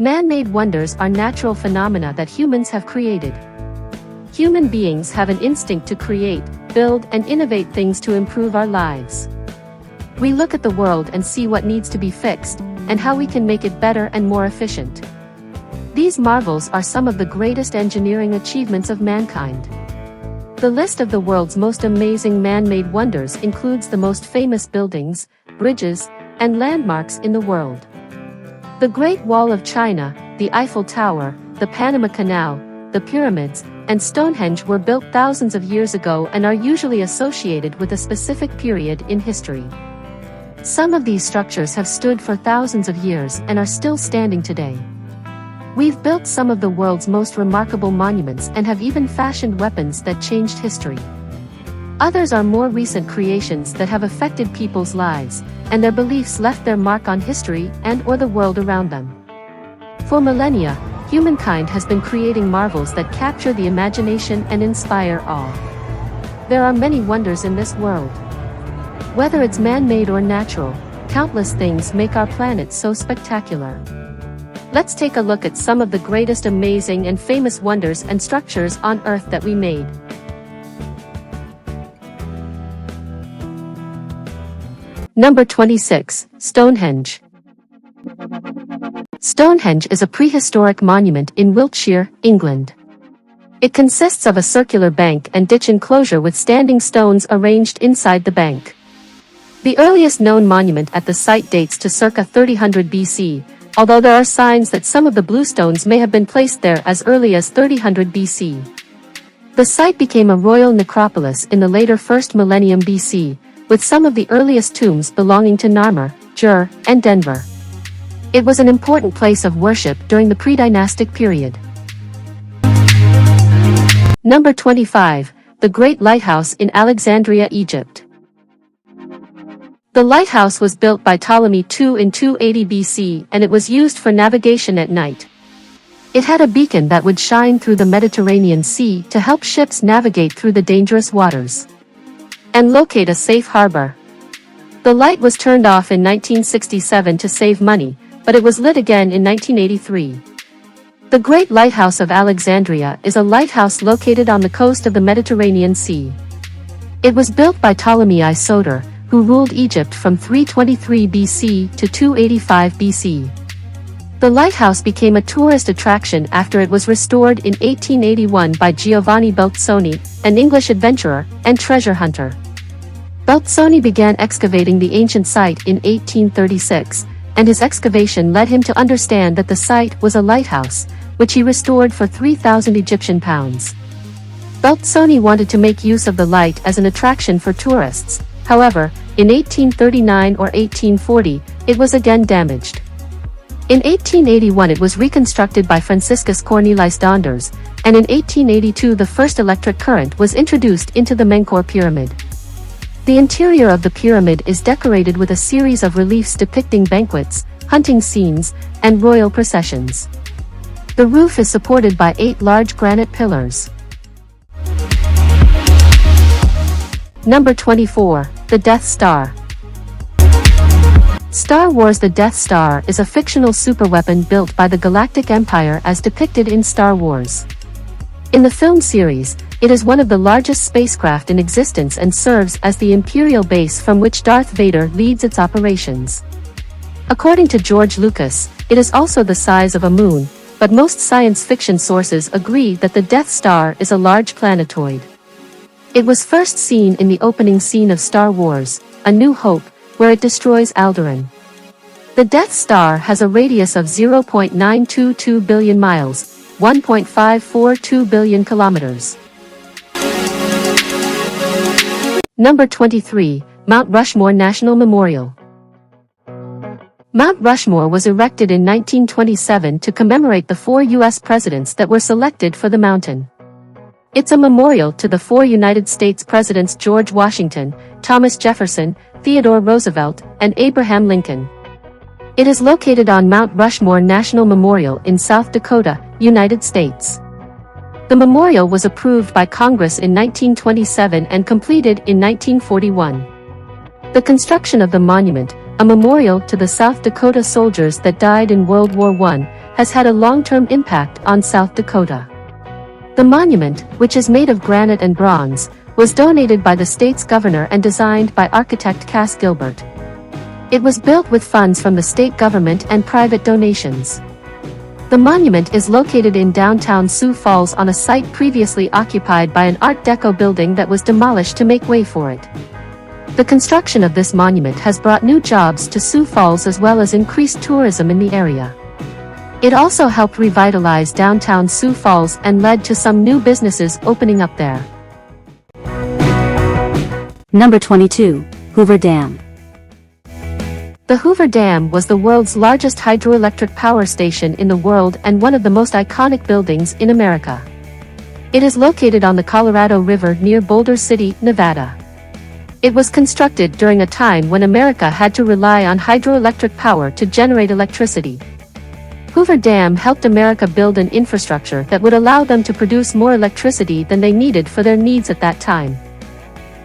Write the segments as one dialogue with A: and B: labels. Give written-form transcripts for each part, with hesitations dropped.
A: Man-made wonders are natural phenomena that humans have created. Human beings have an instinct to create, build, and innovate things to improve our lives. We look at the world and see what needs to be fixed, and how we can make it better and more efficient. These marvels are some of the greatest engineering achievements of mankind. The list of the world's most amazing man-made wonders includes the most famous buildings, bridges, and landmarks in the world. The Great Wall of China, the Eiffel Tower, the Panama Canal, the pyramids, and Stonehenge were built thousands of years ago and are usually associated with a specific period in history. Some of these structures have stood for thousands of years and are still standing today. We've built some of the world's most remarkable monuments and have even fashioned weapons that changed history. Others are more recent creations that have affected people's lives, and their beliefs left their mark on history and/or the world around them. For millennia, humankind has been creating marvels that capture the imagination and inspire awe. There are many wonders in this world. Whether it's man-made or natural, countless things make our planet so spectacular. Let's take a look at some of the greatest amazing and famous wonders and structures on Earth that we made. Number 26, Stonehenge. Stonehenge is a prehistoric monument in Wiltshire, England. It consists of a circular bank and ditch enclosure with standing stones arranged inside the bank. The earliest known monument at the site dates to circa 3000 BC, although there are signs that some of the blue stones may have been placed there as early as 3000 BC. The site became a royal necropolis in the later 1st millennium BC, with some of the earliest tombs belonging to Narmer, Jur, and Denver. It was an important place of worship during the pre-dynastic period. Number 25, the Great Lighthouse in Alexandria, Egypt. The lighthouse was built by Ptolemy II in 280 BC and it was used for navigation at night. It had a beacon that would shine through the Mediterranean Sea to help ships navigate through the dangerous waters and locate a safe harbor. The light was turned off in 1967 to save money, but it was lit again in 1983. The Great Lighthouse of Alexandria is a lighthouse located on the coast of the Mediterranean Sea. It was built by Ptolemy I Soter, who ruled Egypt from 323 BC to 285 BC. The lighthouse became a tourist attraction after it was restored in 1881 by Giovanni Belzoni, an English adventurer and treasure hunter. Belzoni began excavating the ancient site in 1836, and his excavation led him to understand that the site was a lighthouse, which he restored for 3,000 Egyptian pounds. Belzoni wanted to make use of the light as an attraction for tourists. However, in 1839 or 1840, it was again damaged. In 1881 it was reconstructed by Franciscus Cornelis Donders, and in 1882 the first electric current was introduced into the Menkaure Pyramid. The interior of the pyramid is decorated with a series of reliefs depicting banquets, hunting scenes, and royal processions. The roof is supported by 8 large granite pillars. Number 24, the Death Star. Star Wars: The Death Star is a fictional superweapon built by the Galactic Empire as depicted in Star Wars. In the film series, it is one of the largest spacecraft in existence and serves as the Imperial base from which Darth Vader leads its operations. According to George Lucas, it is also the size of a moon, but most science fiction sources agree that the Death Star is a large planetoid. It was first seen in the opening scene of Star Wars: A New Hope, where it destroys Alderaan. The Death Star has a radius of 0.922 billion miles, 1.542 billion kilometers. Number 23, Mount Rushmore National Memorial. Mount Rushmore was erected in 1927 to commemorate the 4 U.S. presidents that were selected for the mountain. It's a memorial to the 4 United States presidents: George Washington, Thomas Jefferson, Theodore Roosevelt, and Abraham Lincoln. It is located on Mount Rushmore National Memorial in South Dakota, United States. The memorial was approved by Congress in 1927 and completed in 1941. The construction of the monument, a memorial to the South Dakota soldiers that died in World War I, has had a long-term impact on South Dakota. The monument, which is made of granite and bronze, was donated by the state's governor and designed by architect Cass Gilbert. It was built with funds from the state government and private donations. The monument is located in downtown Sioux Falls on a site previously occupied by an Art Deco building that was demolished to make way for it. The construction of this monument has brought new jobs to Sioux Falls as well as increased tourism in the area. It also helped revitalize downtown Sioux Falls and led to some new businesses opening up there.
B: Number 22. Hoover Dam.
A: The Hoover Dam was the world's largest hydroelectric power station in the world and one of the most iconic buildings in America. It is located on the Colorado River near Boulder City, Nevada. It was constructed during a time when America had to rely on hydroelectric power to generate electricity. Hoover Dam helped America build an infrastructure that would allow them to produce more electricity than they needed for their needs at that time.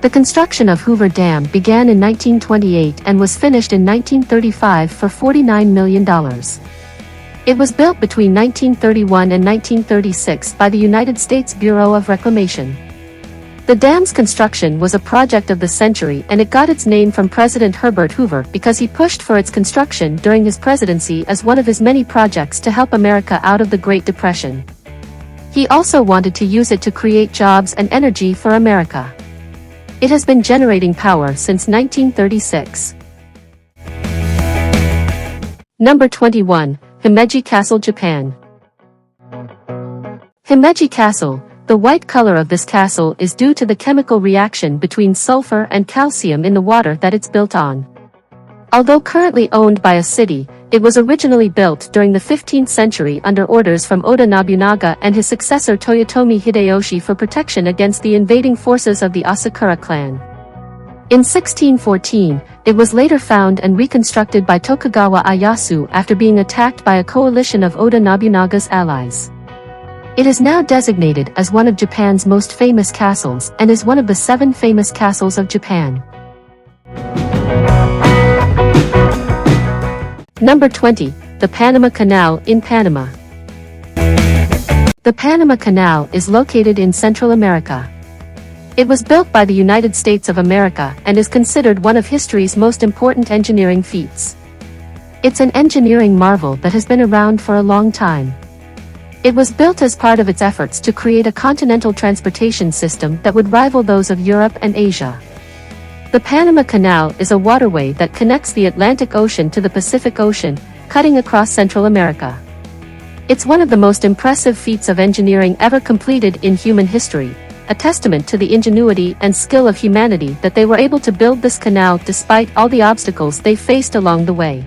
A: The construction of Hoover Dam began in 1928 and was finished in 1935 for $49 million. It was built between 1931 and 1936 by the United States Bureau of Reclamation. The dam's construction was a project of the century and it got its name from President Herbert Hoover because he pushed for its construction during his presidency as one of his many projects to help America out of the Great Depression. He also wanted to use it to create jobs and energy for America. It has been generating power since 1936. Number 21. Hemiji Castle, Japan. Hemiji Castle. The white color of this castle is due to the chemical reaction between sulfur and calcium in the water that it's built on. Although currently owned by a city, it was originally built during the 15th century under orders from Oda Nobunaga and his successor Toyotomi Hideyoshi for protection against the invading forces of the Asakura clan. In 1614, it was later found and reconstructed by Tokugawa Ieyasu after being attacked by a coalition of Oda Nobunaga's allies. It is now designated as one of Japan's most famous castles and is one of the 7 famous castles of Japan. Number 20. The Panama Canal in Panama. The Panama Canal is located in Central America. It was built by the United States of America and is considered one of history's most important engineering feats. It's an engineering marvel that has been around for a long time. It was built as part of its efforts to create a continental transportation system that would rival those of Europe and Asia. The Panama Canal is a waterway that connects the Atlantic Ocean to the Pacific Ocean, cutting across Central America. It's one of the most impressive feats of engineering ever completed in human history, a testament to the ingenuity and skill of humanity that they were able to build this canal despite all the obstacles they faced along the way.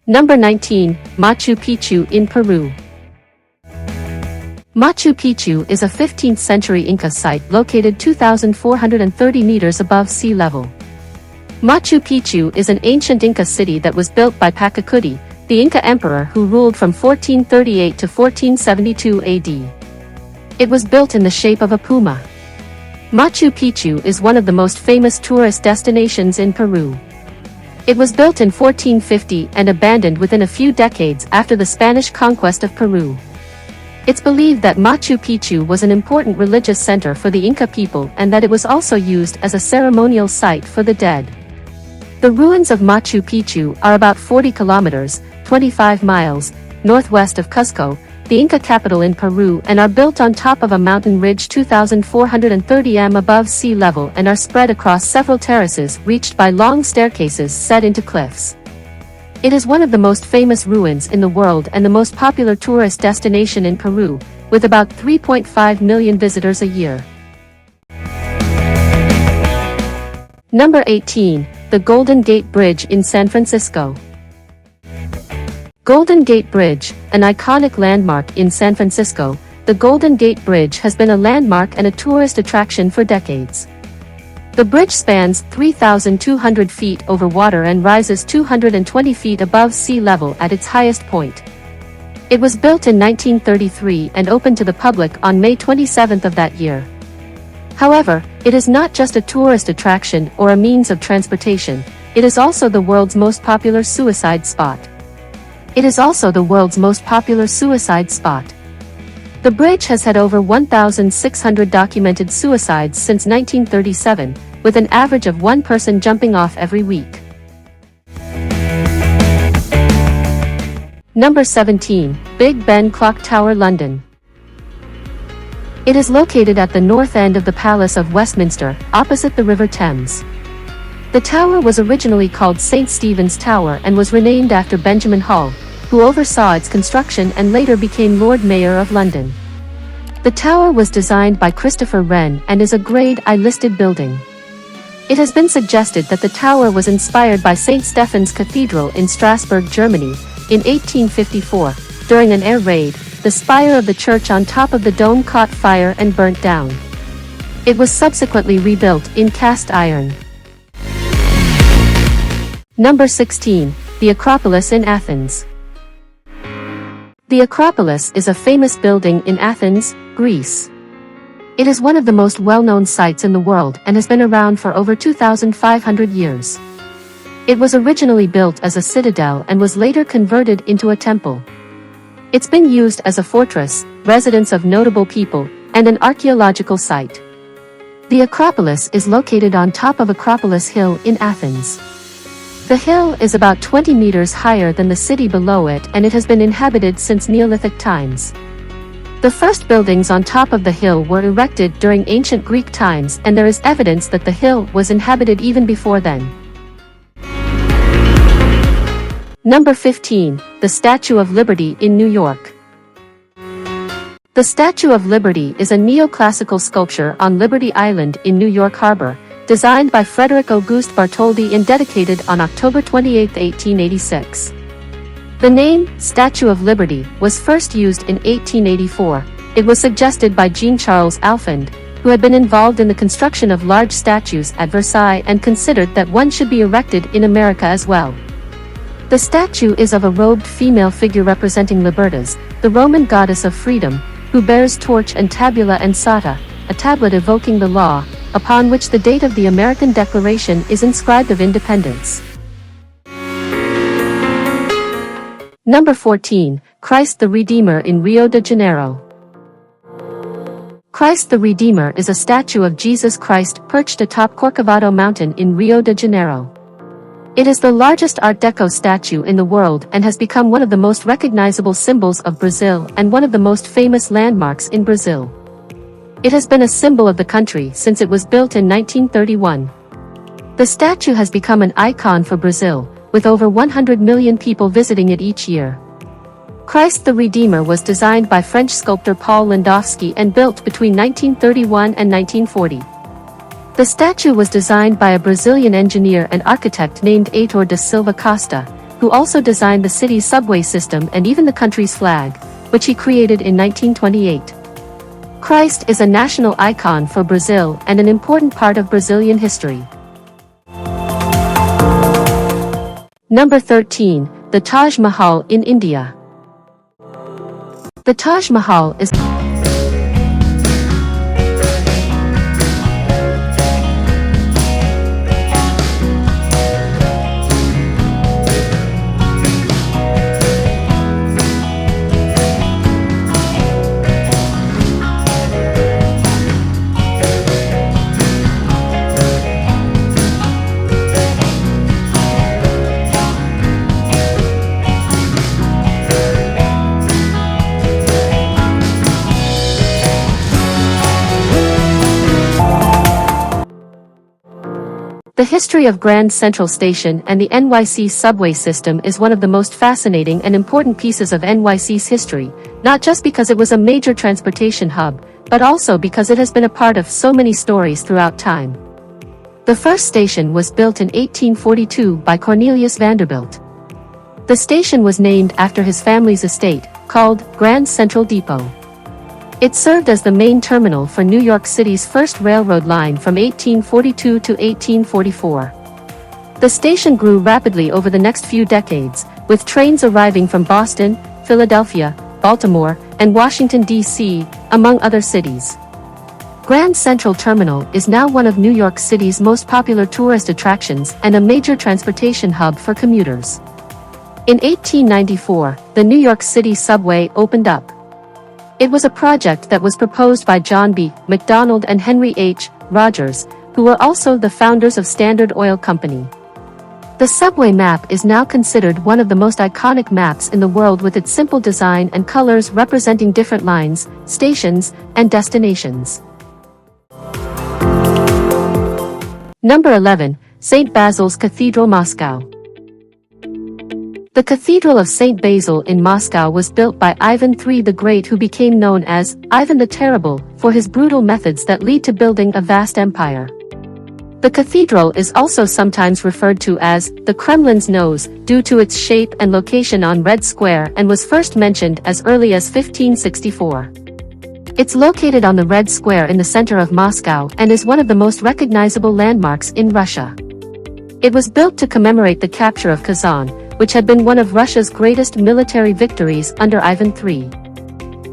A: Number 19. Machu Picchu in Peru. Machu Picchu is a 15th century Inca site located 2,430 meters above sea level. Machu Picchu is an ancient Inca city that was built by Pachacuti, the Inca emperor who ruled from 1438 to 1472 AD. It was built in the shape of a puma. Machu Picchu is one of the most famous tourist destinations in Peru. It was built in 1450 and abandoned within a few decades after the Spanish conquest of Peru. It's believed that Machu Picchu was an important religious center for the Inca people and that it was also used as a ceremonial site for the dead. The ruins of Machu Picchu are about 40 kilometers, 25 miles, northwest of Cusco, the Inca capital in Peru, and are built on top of a mountain ridge 2,430 m above sea level and are spread across several terraces reached by long staircases set into cliffs. It is one of the most famous ruins in the world and the most popular tourist destination in Peru, with about 3.5 million visitors a year. Number 18. The Golden Gate Bridge in San Francisco. Golden Gate Bridge, an iconic landmark in San Francisco, the Golden Gate Bridge has been a landmark and a tourist attraction for decades. The bridge spans 3,200 feet over water and rises 220 feet above sea level at its highest point. It was built in 1933 and opened to the public on May 27 of that year. However, it is not just a tourist attraction or a means of transportation, it is also the world's most popular suicide spot. It is also the world's most popular suicide spot. The bridge has had over 1,600 documented suicides since 1937, with an average of one person jumping off every week. Number 17. Big Ben Clock Tower, London. It is located at the north end of the Palace of Westminster, opposite the River Thames. The tower was originally called St. Stephen's Tower and was renamed after Benjamin Hull, who oversaw its construction and later became Lord Mayor of London. The tower was designed by Christopher Wren and is a Grade I listed building. It has been suggested that the tower was inspired by St. Stephen's Cathedral in Strasbourg, Germany, in 1854. During an air raid, the spire of the church on top of the dome caught fire and burnt down. It was subsequently rebuilt in cast iron. Number 16. The Acropolis in Athens. The Acropolis is a famous building in Athens, Greece. It is one of the most well-known sites in the world and has been around for over 2,500 years. It was originally built as a citadel and was later converted into a temple. It's been used as a fortress, residence of notable people, and an archaeological site. The Acropolis is located on top of Acropolis Hill in Athens. The hill is about 20 meters higher than the city below it, and it has been inhabited since Neolithic times. The first buildings on top of the hill were erected during ancient Greek times, and there is evidence that the hill was inhabited even before then. Number 15. The Statue of Liberty in New York. The Statue of Liberty is a neoclassical sculpture on Liberty Island in New York Harbor, designed by Frederick Auguste Bartholdi and dedicated on October 28, 1886. The name, Statue of Liberty, was first used in 1884. It was suggested by Jean-Charles Alphand, who had been involved in the construction of large statues at Versailles and considered that one should be erected in America as well. The statue is of a robed female figure representing Libertas, the Roman goddess of freedom, who bears torch and tabula ansata, a tablet evoking the law, upon which the date of the American Declaration is inscribed of independence. Number 14. Christ the Redeemer in Rio de Janeiro. Christ the Redeemer is a statue of Jesus Christ perched atop Corcovado Mountain in Rio de Janeiro. It is the largest Art Deco statue in the world and has become one of the most recognizable symbols of Brazil and one of the most famous landmarks in Brazil. It has been a symbol of the country since it was built in 1931. The statue has become an icon for Brazil, with over 100 million people visiting it each year. Christ the Redeemer was designed by French sculptor Paul Landowski and built between 1931 and 1940. The statue was designed by a Brazilian engineer and architect named Heitor da Silva Costa, who also designed the city's subway system and even the country's flag, which he created in 1928. Christ is a national icon for Brazil and an important part of Brazilian history. Number 13. The Taj Mahal in India. The Taj Mahal is The history of Grand Central Station and the NYC subway system is one of the most fascinating and important pieces of NYC's history, not just because it was a major transportation hub, but also because it has been a part of so many stories throughout time. The first station was built in 1842 by Cornelius Vanderbilt. The station was named after his family's estate, called Grand Central Depot. It served as the main terminal for New York City's first railroad line from 1842 to 1844. The station grew rapidly over the next few decades, with trains arriving from Boston, Philadelphia, Baltimore, and Washington, D.C., among other cities. Grand Central Terminal is now one of New York City's most popular tourist attractions and a major transportation hub for commuters. In 1894, the New York City subway opened up. It was a project that was proposed by John B. McDonald and Henry H. Rogers, who were also the founders of Standard Oil Company. The subway map is now considered one of the most iconic maps in the world, with its simple design and colors representing different lines, stations, and destinations. Number 11, St. Basil's Cathedral, Moscow. The Cathedral of St. Basil in Moscow was built by Ivan III the Great, who became known as Ivan the Terrible for his brutal methods that lead to building a vast empire. The cathedral is also sometimes referred to as the Kremlin's nose due to its shape and location on Red Square, and was first mentioned as early as 1564. It's located on the Red Square in the center of Moscow and is one of the most recognizable landmarks in Russia. It was built to commemorate the capture of Kazan, which had been one of Russia's greatest military victories under Ivan III.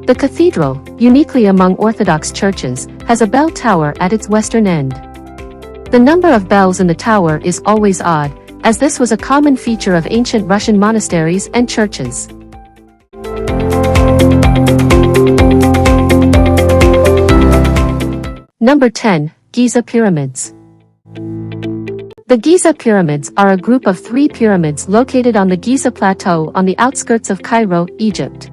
A: The cathedral, uniquely among Orthodox churches, has a bell tower at its western end. The number of bells in the tower is always odd, as this was a common feature of ancient Russian monasteries and churches. Number 10, Giza Pyramids. The Giza Pyramids are a group of 3 pyramids located on the Giza Plateau on the outskirts of Cairo, Egypt.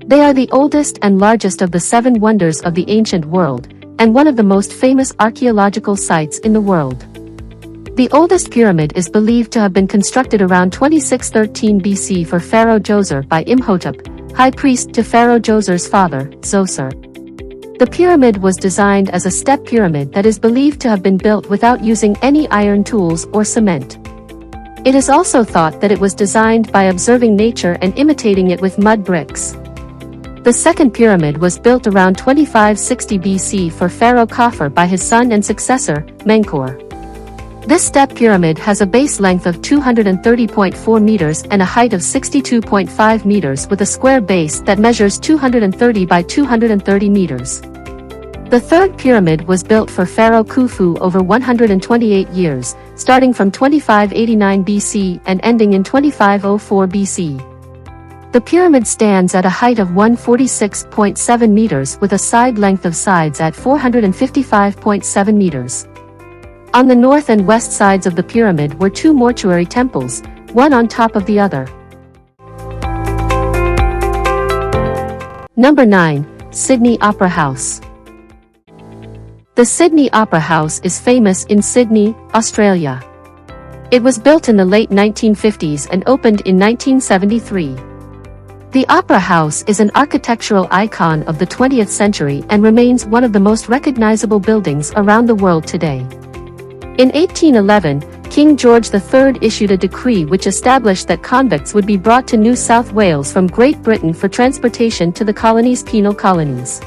A: They are the oldest and largest of the 7 wonders of the ancient world, and one of the most famous archaeological sites in the world. The oldest pyramid is believed to have been constructed around 2613 BC for Pharaoh Djoser by Imhotep, high priest to Pharaoh Djoser's father, Zoser. The pyramid was designed as a step pyramid that is believed to have been built without using any iron tools or cement. It is also thought that it was designed by observing nature and imitating it with mud bricks. The second pyramid was built around 2560 BC for Pharaoh Khafre by his son and successor, Menkaure. This step pyramid has a base length of 230.4 meters and a height of 62.5 meters, with a square base that measures 230 by 230 meters. The third pyramid was built for Pharaoh Khufu over 128 years, starting from 2589 BC and ending in 2504 BC. The pyramid stands at a height of 146.7 meters with a side length of sides at 455.7 meters. On the north and west sides of the pyramid were 2 mortuary temples, one on top of the other. Number 9, Sydney Opera House. The Sydney Opera House is famous in Sydney, Australia. It was built in the late 1950s and opened in 1973. The Opera House is an architectural icon of the 20th century and remains one of the most recognizable buildings around the world today. In 1811, King George III issued a decree which established that convicts would be brought to New South Wales from Great Britain for transportation to the colony's penal colonies.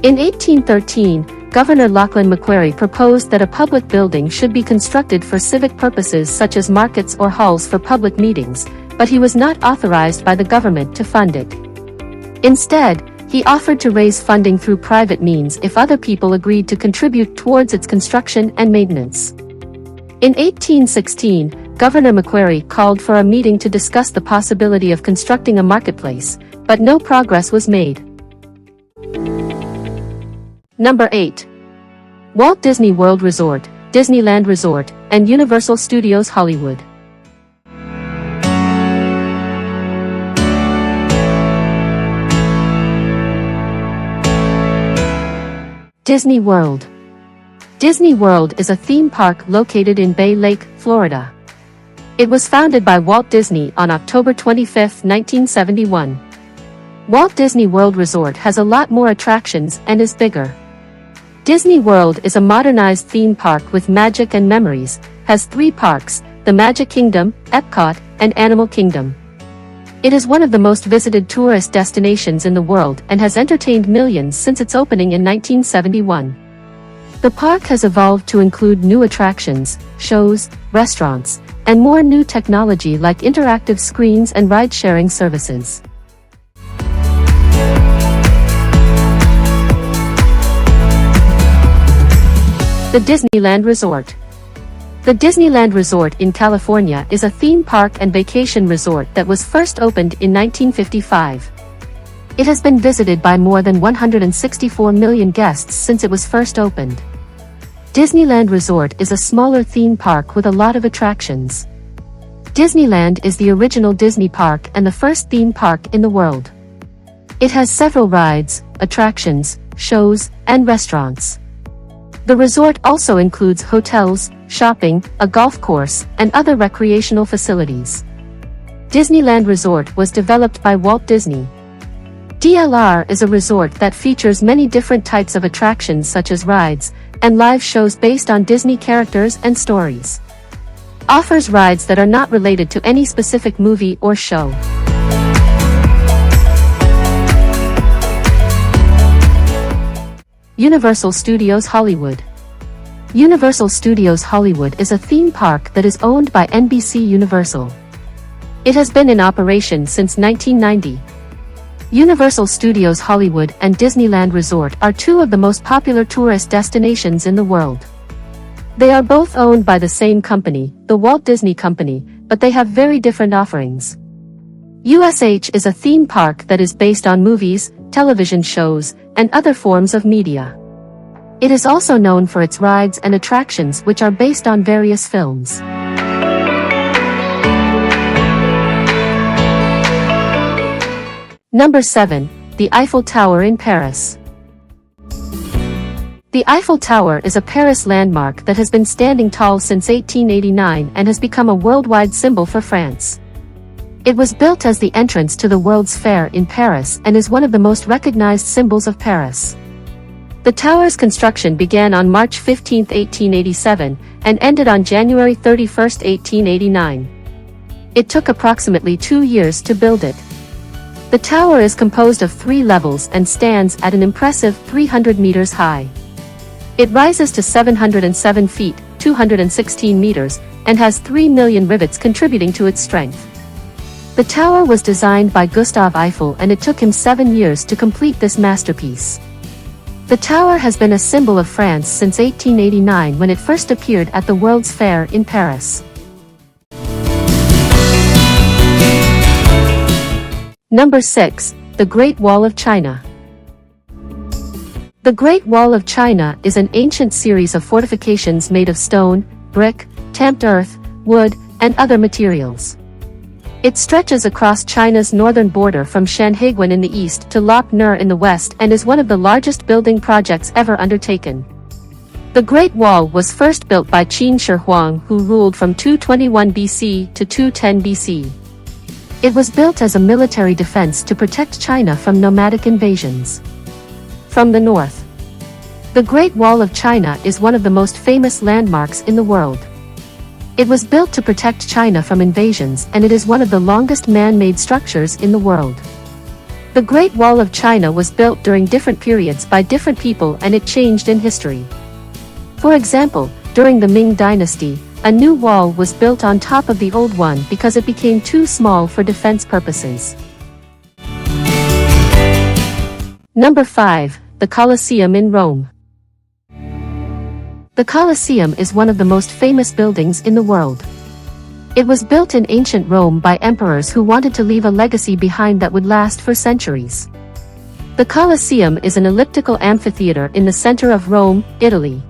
A: In 1813, Governor Lachlan Macquarie proposed that a public building should be constructed for civic purposes such as markets or halls for public meetings, but he was not authorized by the government to fund it. Instead, he offered to raise funding through private means if other people agreed to contribute towards its construction and maintenance. In 1816, Governor Macquarie called for a meeting to discuss the possibility of constructing a marketplace, but no progress was made. Number 8. Walt Disney World Resort, Disneyland Resort, and Universal Studios Hollywood. Disney World. Disney World is a theme park located in Bay Lake, Florida. It was founded by Walt Disney on October 25, 1971. Walt Disney World Resort has a lot more attractions and is bigger. Disney World is a modernized theme park with magic and memories, has 3 parks, the Magic Kingdom, Epcot, and Animal Kingdom. It is one of the most visited tourist destinations in the world and has entertained millions since its opening in 1971. The park has evolved to include new attractions, shows, restaurants, and more new technology like interactive screens and ride-sharing services. The Disneyland Resort. The Disneyland Resort in California is a theme park and vacation resort that was first opened in 1955. It has been visited by more than 164 million guests since it was first opened. Disneyland Resort is a smaller theme park with a lot of attractions. Disneyland is the original Disney park and the first theme park in the world. It has several rides, attractions, shows, and restaurants. The resort also includes hotels, shopping, a golf course, and other recreational facilities. Disneyland Resort was developed by Walt Disney. DLR is a resort that features many different types of attractions such as rides, and live shows based on Disney characters and stories. Offers rides that are not related to any specific movie or show. Universal Studios Hollywood. Universal Studios Hollywood is a theme park that is owned by NBC Universal. It has been in operation since 1990. Universal Studios Hollywood and Disneyland Resort are two of the most popular tourist destinations in the world. They are both owned by the same company, the Walt Disney Company, but they have very different offerings. USH is a theme park that is based on movies, television shows, and other forms of media. It is also known for its rides and attractions which are based on various films. Number 7. The Eiffel Tower in Paris. The Eiffel Tower is a Paris landmark that has been standing tall since 1889 and has become a worldwide symbol for France. It was built as the entrance to the World's Fair in Paris and is one of the most recognized symbols of Paris. The tower's construction began on March 15, 1887, and ended on January 31, 1889. It took approximately 2 years to build it. The tower is composed of 3 levels and stands at an impressive 300 meters high. It rises to 707 feet, 216 meters, and has 3 million rivets contributing to its strength. The tower was designed by Gustave Eiffel and it took him 7 years to complete this masterpiece. The tower has been a symbol of France since 1889 when it first appeared at the World's Fair in Paris. Number 6. The Great Wall of China. The Great Wall of China is an ancient series of fortifications made of stone, brick, tamped earth, wood, and other materials. It stretches across China's northern border from Shanhaiguan in the east to Lop Nur in the west and is one of the largest building projects ever undertaken. The Great Wall was first built by Qin Shi Huang, who ruled from 221 BC to 210 BC. It was built as a military defense to protect China from nomadic invasions. From the north, the Great Wall of China is one of the most famous landmarks in the world. It was built to protect China from invasions and it is one of the longest man-made structures in the world. The Great Wall of China was built during different periods by different people and it changed in history. For example, during the Ming Dynasty, a new wall was built on top of the old one because it became too small for defense purposes. Number 5. The Colosseum in Rome. The Colosseum is one of the most famous buildings in the world. It was built in ancient Rome by emperors who wanted to leave a legacy behind that would last for centuries. The Colosseum is an elliptical amphitheater in the center of Rome, Italy.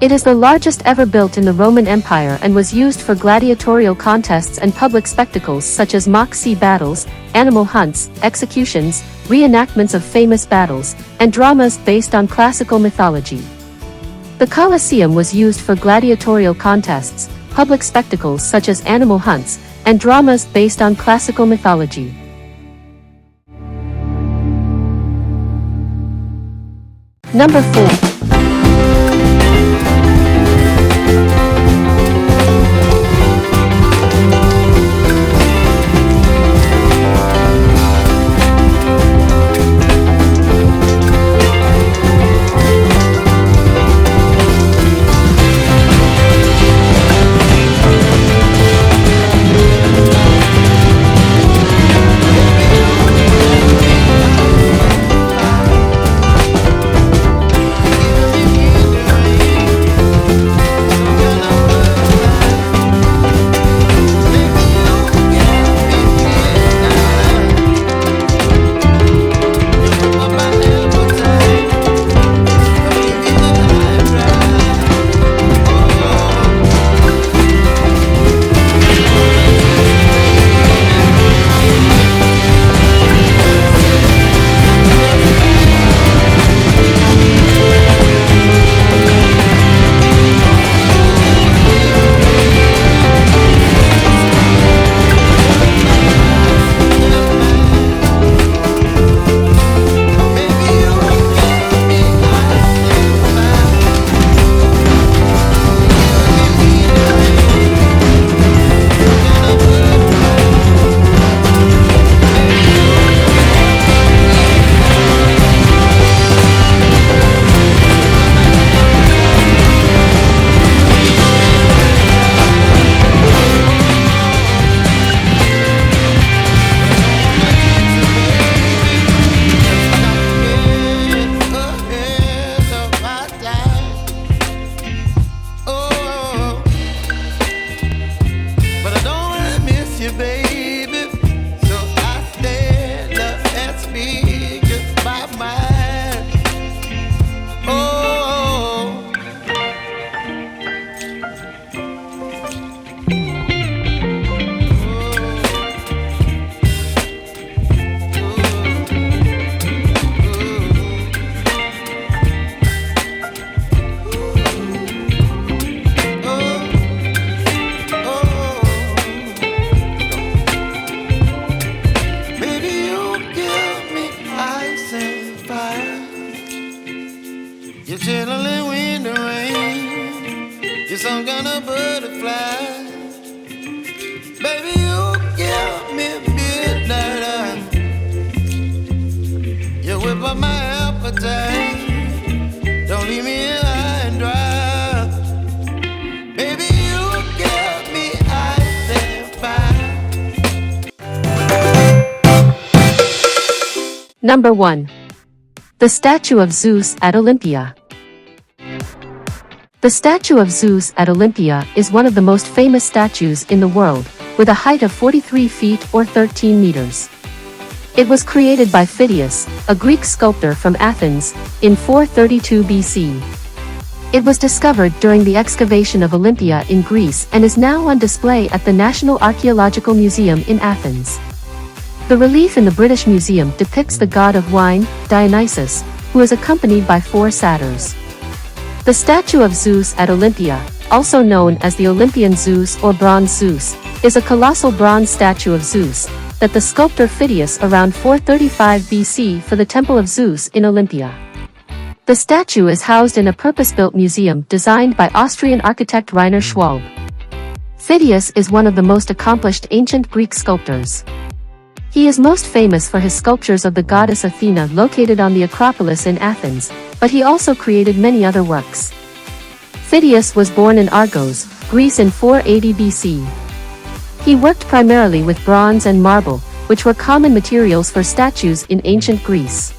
A: It is the largest ever built in the Roman Empire and was used for gladiatorial contests and public spectacles such as mock sea battles, animal hunts, executions, reenactments of famous battles, and dramas based on classical mythology. The Colosseum was used for gladiatorial contests, public spectacles such as animal hunts, and dramas based on classical mythology. Number 4.
C: your time. Don't leave me here high and dry. Baby, you get me out there by.
A: Number 1. The statue of Zeus at Olympia. The statue of Zeus at Olympia is one of the most famous statues in the world, with a height of 43 feet or 13 meters. It was created by Phidias, a Greek sculptor from Athens, in 432 BC. It was discovered during the excavation of Olympia in Greece and is now on display at the National Archaeological Museum in Athens. The relief in the British Museum depicts the god of wine, Dionysus, who is accompanied by 4 satyrs. The statue of Zeus at Olympia, also known as the Olympian Zeus or Bronze Zeus, is a colossal bronze statue of Zeus that the sculptor Phidias around 435 BC for the Temple of Zeus in Olympia. The statue is housed in a purpose-built museum designed by Austrian architect Rainer Schwalbe. Phidias is one of the most accomplished ancient Greek sculptors. He is most famous for his sculptures of the goddess Athena located on the Acropolis in Athens, but he also created many other works. Phidias was born in Argos, Greece in 480 BC. He worked primarily with bronze and marble, which were common materials for statues in ancient Greece.